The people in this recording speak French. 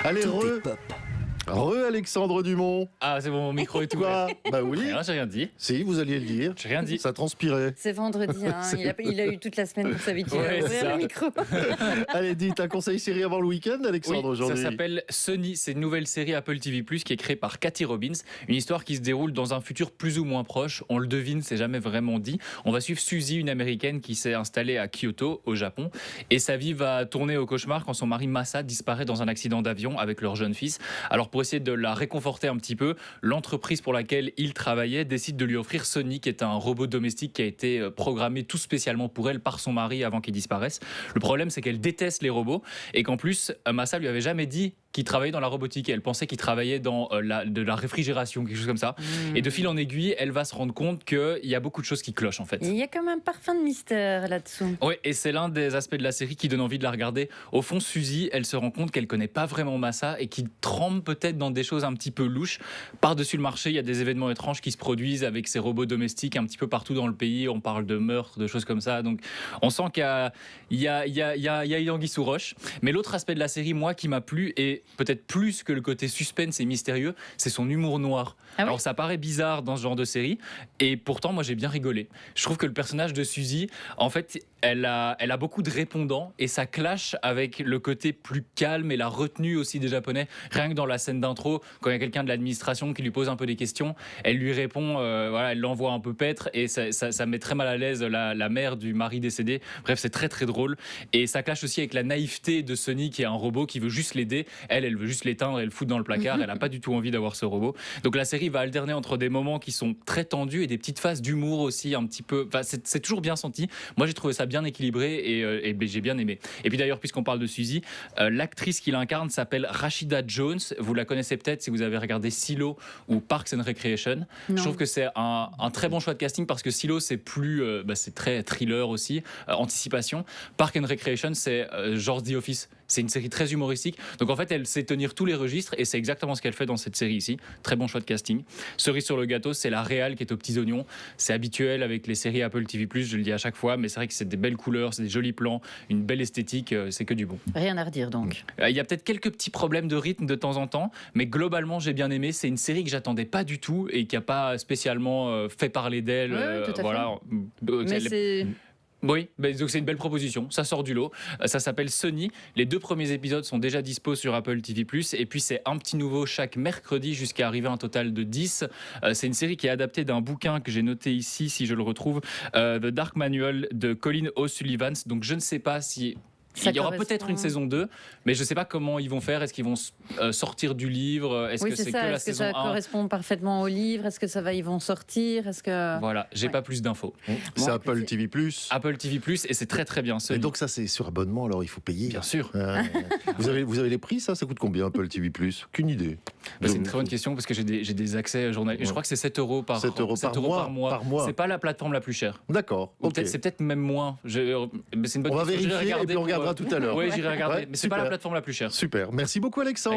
Allez, Tout est pop. Alexandre Dumont. Ah, c'est bon, mon micro et tout. Quoi? Bah oui. Rien, j'ai rien dit. Si, vous alliez le dire. J'ai rien dit. Ça transpirait. C'est vendredi, hein. Il a eu toute la semaine pour s'habituer Ouais, à c'est ouvrir ça. le micro. Allez, dites un conseil série avant le week-end, Alexandre, Oui, aujourd'hui. ça s'appelle Sunny, c'est une nouvelle série Apple TV+, qui est créée par Cathy Robbins, une histoire qui se déroule dans un futur plus ou moins proche, on le devine, c'est jamais vraiment dit. On va suivre Suzy, une américaine qui s'est installée à Kyoto, au Japon, et sa vie va tourner au cauchemar quand son mari Masa disparaît dans un accident d'avion avec leur jeune fils. Alors pour essayer de la réconforter un petit peu, l'entreprise pour laquelle il travaillait décide de lui offrir Sunny, qui est un robot domestique qui a été programmé tout spécialement pour elle par son mari avant qu'il disparaisse. Le problème, c'est qu'elle déteste les robots et qu'en plus, Masa lui avait jamais dit qu'il travaillait dans la robotique. Elle pensait qu'il travaillait dans de la réfrigération, quelque chose comme ça. Et de fil en aiguille, elle va se rendre compte qu'il y a beaucoup de choses qui clochent en fait. Il y a comme un parfum de mystère là-dessous. Oui, et c'est l'un des aspects de la série qui donne envie de la regarder. Au fond, Suzy, elle se rend compte qu'elle connaît pas vraiment Masa et qu'il trempe peut-être dans des choses un petit peu louches. Par-dessus le marché, il y a des événements étranges qui se produisent avec ces robots domestiques un petit peu partout dans le pays. On parle de meurtres, de choses comme ça. Donc, on sent qu'il y a une anguille sous roche. Mais l'autre aspect de la série, moi, qui m'a plu, et peut-être plus que le côté suspense et mystérieux, c'est son humour noir. Ah oui. Alors, ça paraît bizarre dans ce genre de série, et pourtant, moi, j'ai bien rigolé. Je trouve que le personnage de Suzy, en fait, elle a beaucoup de répondants, et ça clash avec le côté plus calme et la retenue aussi des Japonais. Rien que dans la scène d'intro, quand il y a quelqu'un de l'administration qui lui pose un peu des questions, elle lui répond, voilà, elle l'envoie un peu paître, et ça met très mal à l'aise la mère du mari décédé. Bref, c'est très très drôle, et ça clash aussi avec la naïveté de Sunny, qui est un robot qui veut juste l'aider. Elle veut juste l'éteindre et le foutre dans le placard. Elle n'a pas du tout envie d'avoir ce robot. Donc la série va alterner entre des moments qui sont très tendus et des petites phases d'humour aussi un petit peu. Enfin, c'est toujours bien senti. Moi, j'ai trouvé ça bien équilibré et j'ai bien aimé. Et puis d'ailleurs, puisqu'on parle de Suzy, l'actrice qui l'incarne s'appelle Rashida Jones. Vous la connaissez peut-être si vous avez regardé Silo ou Parks and Recreation. Non. Je trouve que c'est un très bon choix de casting parce que Silo, c'est plus, c'est très thriller aussi, anticipation. Parks and Recreation, c'est genre The Office. C'est une série très humoristique. Donc en fait, elle sait tenir tous les registres et c'est exactement ce qu'elle fait dans cette série ici. Très bon choix de casting. Cerise sur le gâteau, c'est la réal qui est aux petits oignons. C'est habituel avec les séries Apple TV+, je le dis à chaque fois, mais c'est vrai que c'est des belles couleurs, c'est des jolis plans, une belle esthétique, c'est que du bon. Rien à redire donc. Il y a peut-être quelques petits problèmes de rythme de temps en temps, mais globalement, j'ai bien aimé. C'est une série que j'attendais pas du tout et qui a pas spécialement fait parler d'elle. Ouais, tout à fait. Voilà. Mais c'est... Oui, donc c'est une belle proposition, ça sort du lot. Ça s'appelle Sunny. Les 2 premiers épisodes sont déjà dispo sur Apple TV+, et puis c'est un petit nouveau chaque mercredi jusqu'à arriver à un total de 10. C'est une série qui est adaptée d'un bouquin que j'ai noté ici, si je le retrouve, The Dark Manual de Colin O'Sullivan. Donc je ne sais pas si... Ça Il y aura correspond. peut-être une saison 2, mais je ne sais pas comment ils vont faire. Est-ce qu'ils vont sortir du livre? Est-ce Oui, que c'est c'est ça. que la Est-ce que saison ça 1? correspond parfaitement au livre? Est-ce que ça va, ils vont sortir? Est-ce que... Voilà, j'ai Ouais. pas plus d'infos. C'est Bon, Apple écoutez. TV+. Apple TV+, et c'est très très bien. Et Sunny. donc ça, c'est sur abonnement, alors il faut payer. Bien sûr. Vous avez les prix, ça coûte combien, Apple TV+? Aucune idée. C'est une très bonne question parce que j'ai des accès journaliers. Je crois que c'est 7 euros par 7 euros par mois. Par mois. C'est pas la plateforme la plus chère. D'accord, Ou ok. c'est peut-être même moins. Mais c'est une bonne On va question. J'irai vérifier et puis on pour, regardera tout à l'heure. Oui, j'irai regarder. Ouais, Mais c'est pas super. la plateforme la plus chère. Super, merci beaucoup Alexandre.